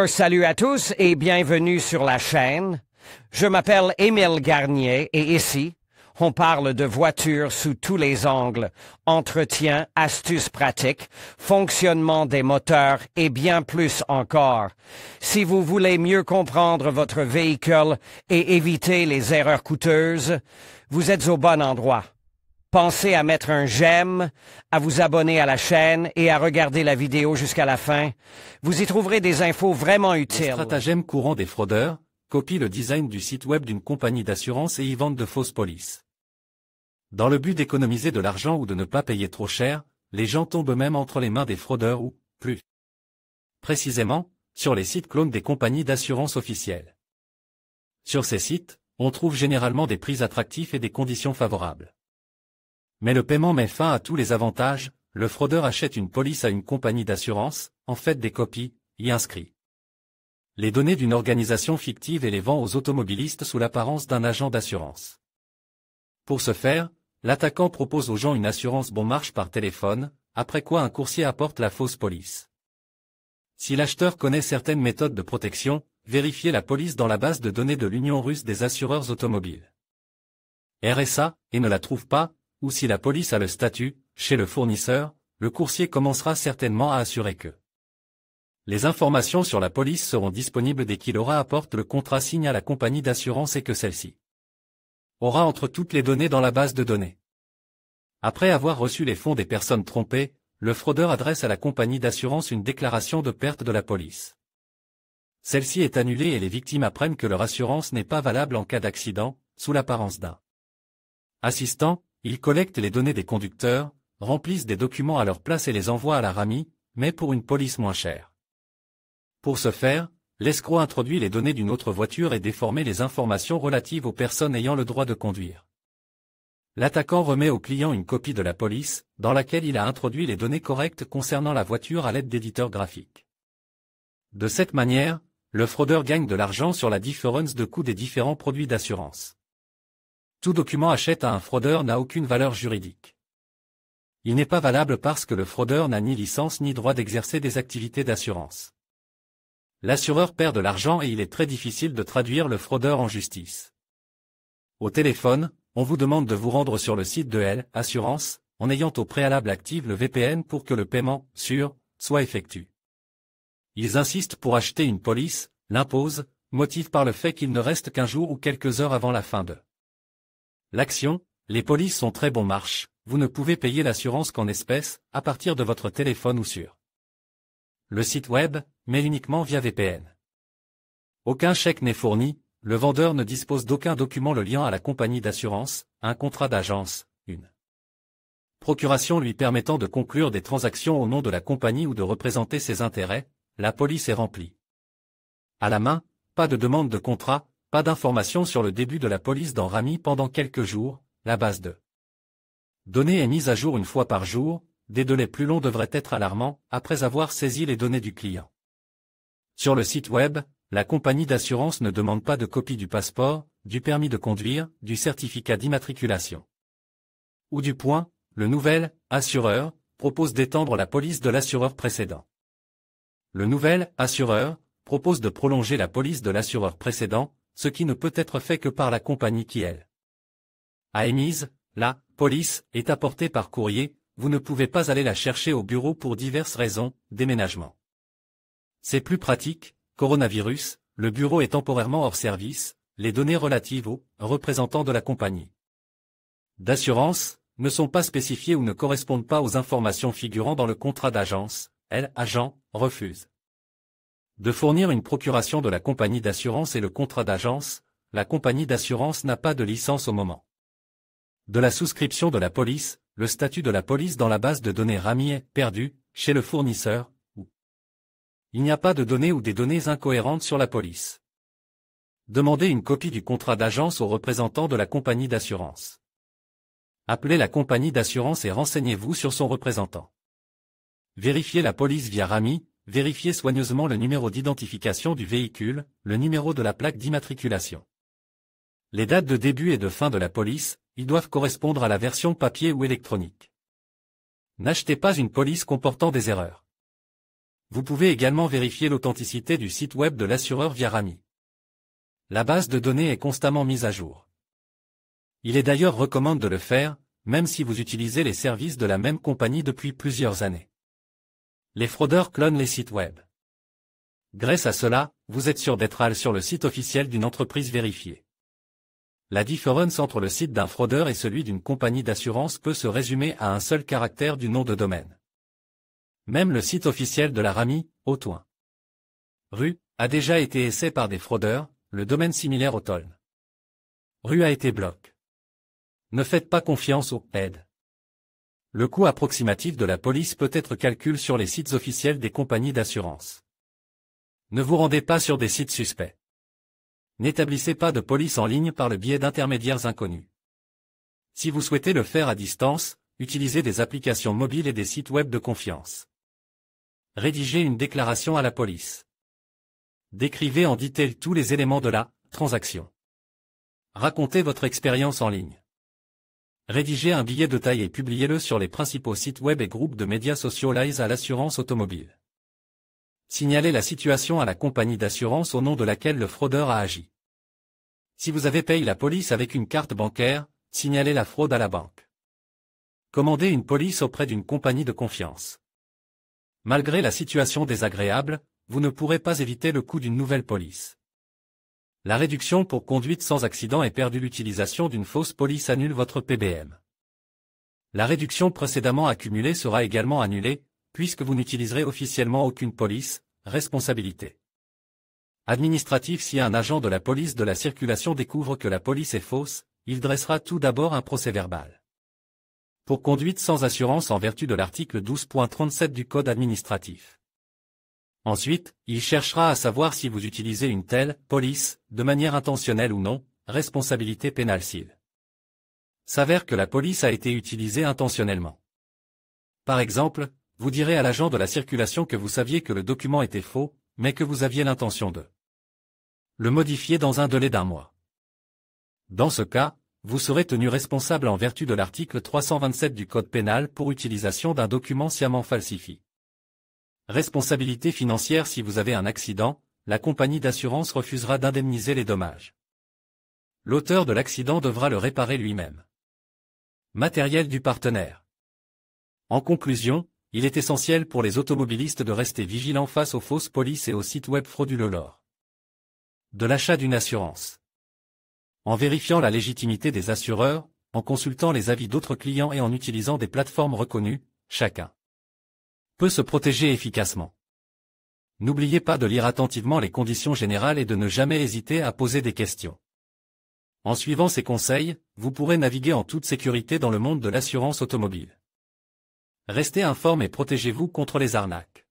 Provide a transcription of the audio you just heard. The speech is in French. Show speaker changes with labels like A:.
A: Salut à tous et bienvenue sur la chaîne. Je m'appelle Émile Garnier et ici, on parle de voitures sous tous les angles, entretien, astuces pratiques, fonctionnement des moteurs et bien plus encore. Si vous voulez mieux comprendre votre véhicule et éviter les erreurs coûteuses, vous êtes au bon endroit. Pensez à mettre un j'aime, à vous abonner à la chaîne et à regarder la vidéo jusqu'à la fin. Vous y trouverez des infos vraiment utiles.
B: Le stratagème courant des fraudeurs, copient le design du site web d'une compagnie d'assurance et y vendent de fausses polices. Dans le but d'économiser de l'argent ou de ne pas payer trop cher, les gens tombent même entre les mains des fraudeurs ou, plus précisément, sur les sites clones des compagnies d'assurance officielles. Sur ces sites, on trouve généralement des prix attractifs et des conditions favorables. Mais le paiement met fin à tous les avantages, le fraudeur achète une police à une compagnie d'assurance, en fait des copies, y inscrit les données d'une organisation fictive et les vend aux automobilistes sous l'apparence d'un agent d'assurance. Pour ce faire, l'attaquant propose aux gens une assurance bon marche par téléphone, après quoi un coursier apporte la fausse police. Si l'acheteur connaît certaines méthodes de protection, vérifiez la police dans la base de données de l'Union russe des assureurs automobiles. RSA, et ne la trouve pas, ou si la police a le statut, chez le fournisseur, le coursier commencera certainement à assurer que les informations sur la police seront disponibles dès qu'il aura apporté le contrat signé à la compagnie d'assurance et que celle-ci aura entre toutes les données dans la base de données. Après avoir reçu les fonds des personnes trompées, le fraudeur adresse à la compagnie d'assurance une déclaration de perte de la police. Celle-ci est annulée et les victimes apprennent que leur assurance n'est pas valable en cas d'accident, sous l'apparence d'un assistant. Ils collectent les données des conducteurs, remplissent des documents à leur place et les envoient à la RAMI, mais pour une police moins chère. Pour ce faire, l'escroc introduit les données d'une autre voiture et déforme les informations relatives aux personnes ayant le droit de conduire. L'attaquant remet au client une copie de la police, dans laquelle il a introduit les données correctes concernant la voiture à l'aide d'éditeurs graphiques. De cette manière, le fraudeur gagne de l'argent sur la différence de coût des différents produits d'assurance. Tout document acheté à un fraudeur n'a aucune valeur juridique. Il n'est pas valable parce que le fraudeur n'a ni licence ni droit d'exercer des activités d'assurance. L'assureur perd de l'argent et il est très difficile de traduire le fraudeur en justice. Au téléphone, on vous demande de vous rendre sur le site de L Assurance, en ayant au préalable active le VPN pour que le paiement, soit effectué. Ils insistent pour acheter une police, l'imposent, motivent par le fait qu'il ne reste qu'un jour ou quelques heures avant la fin de l'action. Les polices sont très bon marche, vous ne pouvez payer l'assurance qu'en espèces, à partir de votre téléphone ou sur le site web, mais uniquement via VPN. Aucun chèque n'est fourni, le vendeur ne dispose d'aucun document le liant à la compagnie d'assurance, un contrat d'agence, une procuration lui permettant de conclure des transactions au nom de la compagnie ou de représenter ses intérêts. La police est remplie à la main, pas de demande de contrat, pas d'informations sur le début de la police dans RAMI pendant quelques jours, la base de données est mise à jour une fois par jour, des délais plus longs devraient être alarmants, après avoir saisi les données du client. Sur le site web, la compagnie d'assurance ne demande pas de copie du passeport, du permis de conduire, du certificat d'immatriculation ou du point. Le nouvel assureur propose d'étendre la police de l'assureur précédent. Le nouvel assureur propose de prolonger la police de l'assureur précédent, ce qui ne peut être fait que par la compagnie qui, elle, a émise. La police est apportée par courrier, vous ne pouvez pas aller la chercher au bureau pour diverses raisons, déménagement. C'est plus pratique, coronavirus, le bureau est temporairement hors service, les données relatives aux représentants de la compagnie d'assurance ne sont pas spécifiées ou ne correspondent pas aux informations figurant dans le contrat d'agence. Agent refuse de fournir une procuration de la compagnie d'assurance et le contrat d'agence. La compagnie d'assurance n'a pas de licence au moment de la souscription de la police. Le statut de la police dans la base de données RAMI est perdu, chez le fournisseur, ou il n'y a pas de données ou des données incohérentes sur la police. Demandez une copie du contrat d'agence au représentant de la compagnie d'assurance. Appelez la compagnie d'assurance et renseignez-vous sur son représentant. Vérifiez la police via RAMI, vérifiez soigneusement le numéro d'identification du véhicule, le numéro de la plaque d'immatriculation. Les dates de début et de fin de la police, ils doivent correspondre à la version papier ou électronique. N'achetez pas une police comportant des erreurs. Vous pouvez également vérifier l'authenticité du site web de l'assureur via Rami. La base de données est constamment mise à jour. Il est d'ailleurs recommandé de le faire, même si vous utilisez les services de la même compagnie depuis plusieurs années. Les fraudeurs clonent les sites web. Grâce à cela, vous êtes sûr d'être sur le site officiel d'une entreprise vérifiée. La différence entre le site d'un fraudeur et celui d'une compagnie d'assurance peut se résumer à un seul caractère du nom de domaine. Même le site officiel de la Rami, .ru, a déjà été essayé par des fraudeurs, le domaine similaire au Toln. Ru a été bloqué. Ne faites pas confiance aux aides. Le coût approximatif de la police peut être calculé sur les sites officiels des compagnies d'assurance. Ne vous rendez pas sur des sites suspects. N'établissez pas de police en ligne par le biais d'intermédiaires inconnus. Si vous souhaitez le faire à distance, utilisez des applications mobiles et des sites web de confiance. Rédigez une déclaration à la police. Décrivez en détail tous les éléments de la transaction. Racontez votre expérience en ligne. Rédigez un billet de taille et publiez-le sur les principaux sites web et groupes de médias sociaux liés à l'assurance automobile. Signalez la situation à la compagnie d'assurance au nom de laquelle le fraudeur a agi. Si vous avez payé la police avec une carte bancaire, signalez la fraude à la banque. Commandez une police auprès d'une compagnie de confiance. Malgré la situation désagréable, vous ne pourrez pas éviter le coût d'une nouvelle police. La réduction pour conduite sans accident et perdue l'utilisation d'une fausse police annule votre PBM. La réduction précédemment accumulée sera également annulée, puisque vous n'utiliserez officiellement aucune police, responsabilité administrative. Si un agent de la police de la circulation découvre que la police est fausse, il dressera tout d'abord un procès-verbal pour conduite sans assurance en vertu de l'article 12.37 du Code administratif. Ensuite, il cherchera à savoir si vous utilisez une telle police, de manière intentionnelle ou non, responsabilité pénale s'il s'avère que la police a été utilisée intentionnellement. Par exemple, vous direz à l'agent de la circulation que vous saviez que le document était faux, mais que vous aviez l'intention de le modifier dans un délai d'1 mois. Dans ce cas, vous serez tenu responsable en vertu de l'article 327 du Code pénal pour utilisation d'un document sciemment falsifié. Responsabilité financière. Si vous avez un accident, la compagnie d'assurance refusera d'indemniser les dommages. L'auteur de l'accident devra le réparer lui-même. Matériel du partenaire. En conclusion, il est essentiel pour les automobilistes de rester vigilants face aux fausses polices et aux sites web frauduleux lors de l'achat d'une assurance. En vérifiant la légitimité des assureurs, en consultant les avis d'autres clients et en utilisant des plateformes reconnues, chacun peut se protéger efficacement. N'oubliez pas de lire attentivement les conditions générales et de ne jamais hésiter à poser des questions. En suivant ces conseils, vous pourrez naviguer en toute sécurité dans le monde de l'assurance automobile. Restez informe et protégez-vous contre les arnaques.